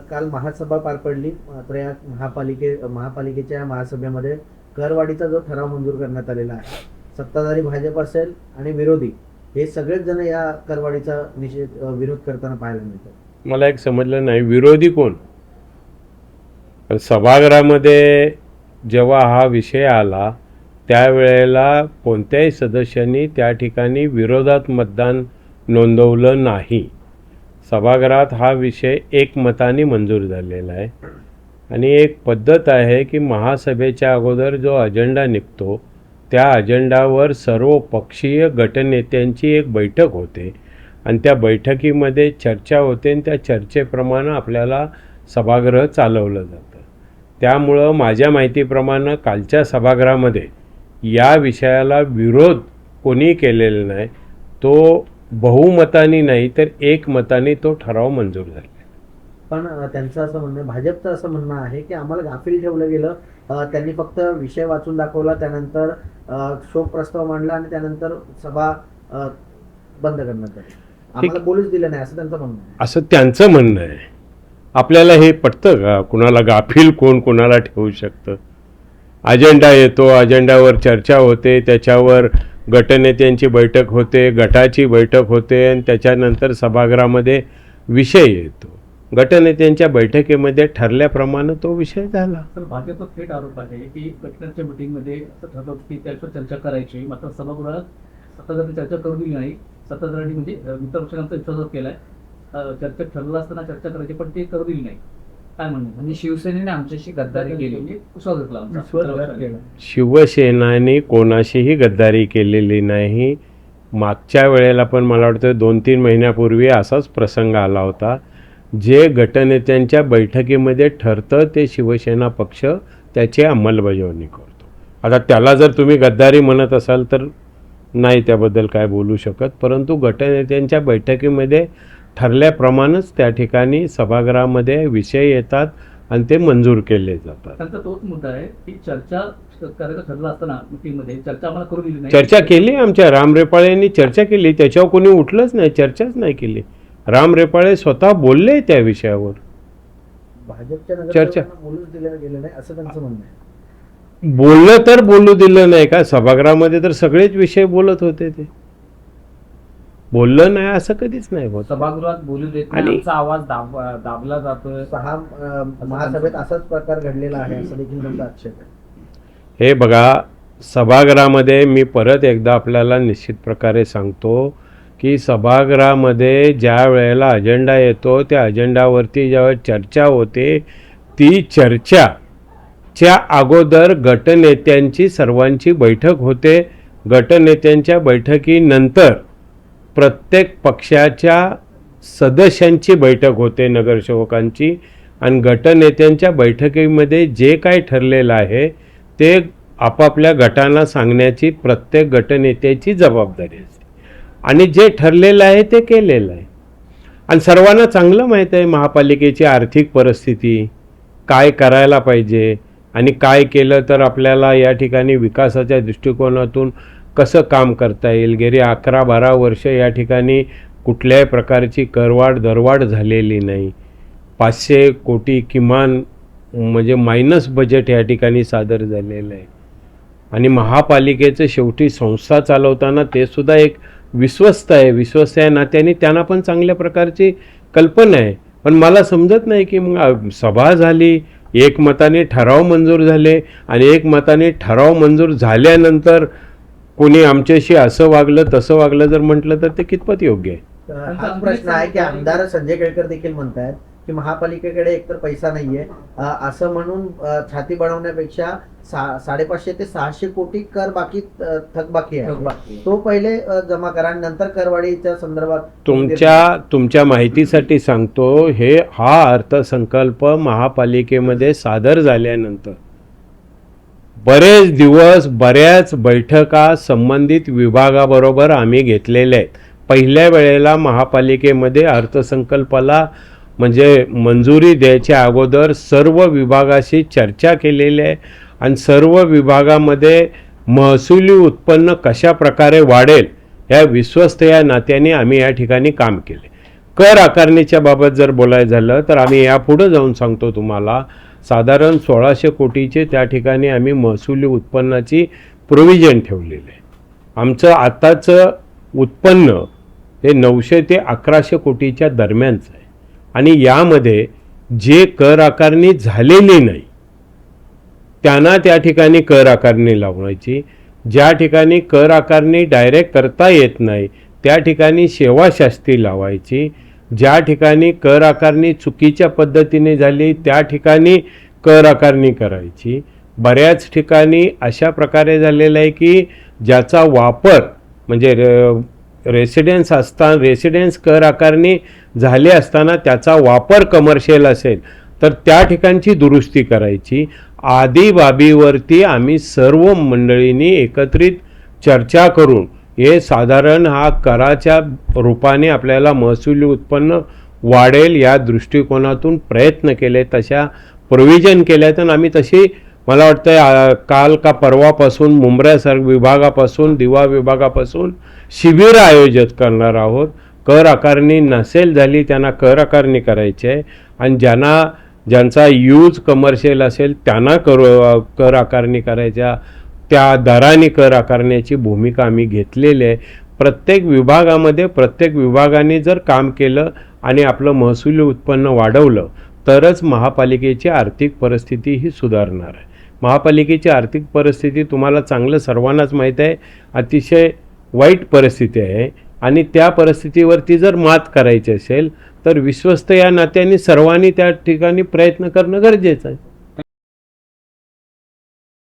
काल महासभा पार पडली. तर या महापालिकेच्या महासभेमध्ये करवाढीचा जो ठराव मंजूर करण्यात आलेला आहे, सत्ताधारी भाजप असेल आणि विरोधी हे सगळेच जण या करवाढीचा विरोध करताना पाहायला मिळतात. मला एक समजलं नाही, विरोधी कोण? सभागृहामध्ये जेव्हा हा विषय आला त्यावेळेला कोणत्याही सदस्यांनी त्या ठिकाणी विरोधात मतदान नोंदवलं नाही. सभागृहात हा विषय एकमताने मंजूर झालेला आहे. आणि एक पद्धत आहे की महासभेच्या अगोदर जो अजेंडा निघतो त्या अजेंडावर सर्व पक्षीय गटनेत्यांची एक बैठक होते आणि त्या बैठकीमध्ये चर्चा होते आणि त्या चर्चेप्रमाणे आपल्याला सभागृह चालवलं जातं. त्यामुळं माझ्या माहितीप्रमाणे कालच्या सभागृहामध्ये या विषयाला विरोध कोणी केलेला नाही. तो बहुमताने नाही तर एकमताने तो ठराव मंजूर झाला. पण त्यांचं असं म्हणणं, भाजपचं असं म्हणणं आहे की आम्हाला गाफील ठेवलं गेलं. त्यांनी फक्त विषय वाचून दाखवला, त्यानंतर शोक प्रस्ताव मांडला आणि त्यानंतर सभा बंद करण्यात आली. आम्हाला बोलूच दिलं नाही असं त्यांचं म्हणणं आहे. असं त्यांचं म्हणणं आहे. आपल्याला हे पटतं का? कुणाला गाफील कोण कुणाला ठेवू शकतं? अजेंडा येतो, अजेंडावर चर्चा होते, त्याच्यावर गटनेत्यांची बैठक होते, गटाची बैठक होते आणि त्याच्यानंतर सभागृहामध्ये विषय येतो. गटनेत्यांच्या बैठकीमध्ये ठरल्याप्रमाणे तो विषय झाला. तर भाजपचा थेट आरोप आहे की गटनेत्यांच्या मिटिंगमध्ये असं ठरलं की त्याच्यावर चर्चा करायची, मात्र सभागृहात सत्ताधारी चर्चा करू दिली नाही. सत्ताधाऱ्यांनी म्हणजे मित्र पक्षांचा विश्वास केलाय, चर्चा ठरलं असताना चर्चा करायची पण ते करू दिली नाही. काय म्हणणं? म्हणजे शिवसेनेने आमच्याशी गद्दारी केली, विश्वासघात आमचा. शिवसेनेने कोणाशीही गद्दारी केलेली नाही. मागच्या वेळेला पण मला वाटतं 2-3 महिन्यापूर्वी असाच प्रसंग आला होता. जे गटनेत्यांच्या बैठकीमध्ये ठरतं ते शिवसेना पक्ष त्याची अंमलबजावणी करतो. आता त्याला जर तुम्ही गद्दारी म्हणत असाल तर नाही त्याबद्दल काय बोलू शकत, परंतु गटनेत्यांच्या बैठकीमध्ये ठरल्याप्रमाणेच त्या ठिकाणी सभागृहामध्ये विषय येतात आणि ते मंजूर केले जातात. त्यांचा तोच मुद्दा आहे की चर्चा करायचं ठरलं असताना मीटिंगमध्ये चर्चा आम्हाला करू दिली नाही. चर्चा केली, आमच्या राम रेपाळेंनी चर्चा केली, त्याच्यावर कोणी उठलंच नाही, चर्चाच नाही केली. राम रेपाळे स्वतः बोलले त्या विषयावर. भाजपच्या चर्चा बोलूच दिलं गेलं नाही असं त्यांचं म्हणणं आहे. बोललं तर बोलू दिलं नाही का? सभागृहामध्ये तर सगळेच विषय बोलत होते, ते बोललं नाही असं कधीच नाही होत. सभागृहात बोलू देत नाही, आणि आमचा आवाज दाबला जातोय. महासभेत असाच प्रकार घडलेला आहे असं देखील त्यांचा आक्षेप आहे. हे बघा, सभागृहामध्ये मी परत एकदा आपल्याला निश्चित प्रकारे सांगतो की सभागृहामध्ये ज्या वेळेला अजेंडा येतो त्या अजेंडावरती ज्यावेळेस चर्चा होते ती चर्चाच्या अगोदर गटनेत्यांची सर्वांची बैठक होते. गटनेत्यांच्या बैठकीनंतर प्रत्येक पक्षाच्या सदस्यांची बैठक होते, नगरसेवकांची. आणि गटनेत्यांच्या बैठकीमध्ये जे काही ठरलेलं आहे ते आपापल्या गटांना सांगण्याची प्रत्येक गटनेत्याची जबाबदारी असते आणि जे ठरलेलं आहे ते केलेलं आहे. आणि सर्वांना चांगलं माहीत आहे महापालिकेची आर्थिक परिस्थिती, काय करायला पाहिजे आणि काय केलं तर आपल्याला या ठिकाणी विकासाच्या दृष्टिकोनातून कसं काम करता येईल. गेली 11-12 वर्ष या ठिकाणी कुठल्याही प्रकारची करवाढ दरवाढ झालेली नाही. 500 कोटी किमान म्हणजे मायनस बजेट या ठिकाणी सादर झालेलं आहे. आणि महापालिकेचं शेवटी संस्था चालवताना ते सुद्धा एक विश्वस्त आहे. विश्वस्त या नात्याने त्यांना पण चांगल्या प्रकारची कल्पना आहे. पण मला समजत नाही की मग सभा झाली, एकमताने ठराव मंजूर झाले आणि एकमताने ठराव मंजूर झाल्यानंतर कोणी आमच्याशी असं वागलं तसं वागलं जर म्हटलं तर ते कितपत योग्य आहे? हा प्रश्न आहे की आमदार संजय केळकर देखील म्हणतात की महापालिकेकडे एकतर पैसा नाहीये असं म्हणून छाती बनवण्यापेक्षा 550 ते 600 कोटी कर बाकी थकबाकी आहे, तो पहिले जमा करा आणि नंतर करवाढीच्या संदर्भात. तुमच्या माहितीसाठी सांगतो, हा अर्थसंकल्प महापालिकेमध्ये सादर झाल्यानंतर बरेच दिवस बऱ्याच बैठका संबंधित विभागाबरोबर आम्ही घेतलेल्या आहेत. पहिल्या वेळेला महापालिकेमध्ये अर्थसंकल्पाला म्हणजे मंजुरी द्यायच्या अगोदर सर्व विभागाशी चर्चा केलेली आहे आणि सर्व विभागामध्ये महसुली उत्पन्न कशा प्रकारे वाढेल या विश्वस्त या नात्याने आम्ही या ठिकाणी काम केले. कर आकारणीच्या बाबत जर बोलायचं झालं तर आम्ही यापुढं जाऊन सांगतो तुम्हाला, साधारण 1600 कोटीचे त्या ठिकाणी आम्ही महसुली उत्पन्नाची प्रोव्हिजन ठेवलेली आहे. आमचं आताचं उत्पन्न हे 900 ते 1100 कोटीच्या दरम्यानचं आहे. आणि यामध्ये जे कर आकारणी झालेली नाही त्यांना त्या ठिकाणी कर आकारणी लावायची, ज्या ठिकाणी कर आकारणी डायरेक्ट करता येत नाही त्या ठिकाणी सेवाशास्ती लावायची, ज्या ठिकाणी कर आकारणी चुकीच्या पद्धतीने झाली त्या ठिकाणी कर आकारणी करायची. बऱ्याच ठिकाणी अशा प्रकारे झालेलं आहे की ज्याचा वापर म्हणजे रेसिडेन्स कर आकारणी झाली असताना त्याचा वापर कमर्शियल असेल तर त्या ठिकाणची दुरुस्ती करायची. आदी बाबीवरती आम्ही सर्व मंडळींनी एकत्रित चर्चा करून हे साधारण हा कराच्या रूपाने आपल्याला महसुली उत्पन्न वाढेल या दृष्टिकोनातून प्रयत्न केले, तशा प्रोव्हिजन केल्यात. आणि आम्ही तशी मला वाटतं काल का परवापासून मुंब्रा विभागापासून दिवा विभागापासून शिबिर आयोजित करणार आहोत. कर आकारणी नसेल झाली त्यांना कर आकारणी करायची आहे आणि ज्यांचा यूज कमर्शियल असेल त्यांना कर आकारणी करायच्या, त्या दराने कर आकारण्याची भूमिका आम्ही घेतलेली आहे. प्रत्येक विभागाने जर काम केलं आणि आपलं महसुली उत्पन्न वाढवलं तरच महापालिकेची आर्थिक परिस्थिती ही सुधारणार आहे. महापालिकेची आर्थिक परिस्थिती तुम्हाला चांगलं सर्वांनाच माहीत आहे, अतिशय वाईट परिस्थिती आहे. आणि त्या परिस्थितीवरती जर मात करायची असेल तर विश्वस्त या नात्याने सर्वांनी त्या ठिकाणी प्रयत्न करणं गरजेचं आहे.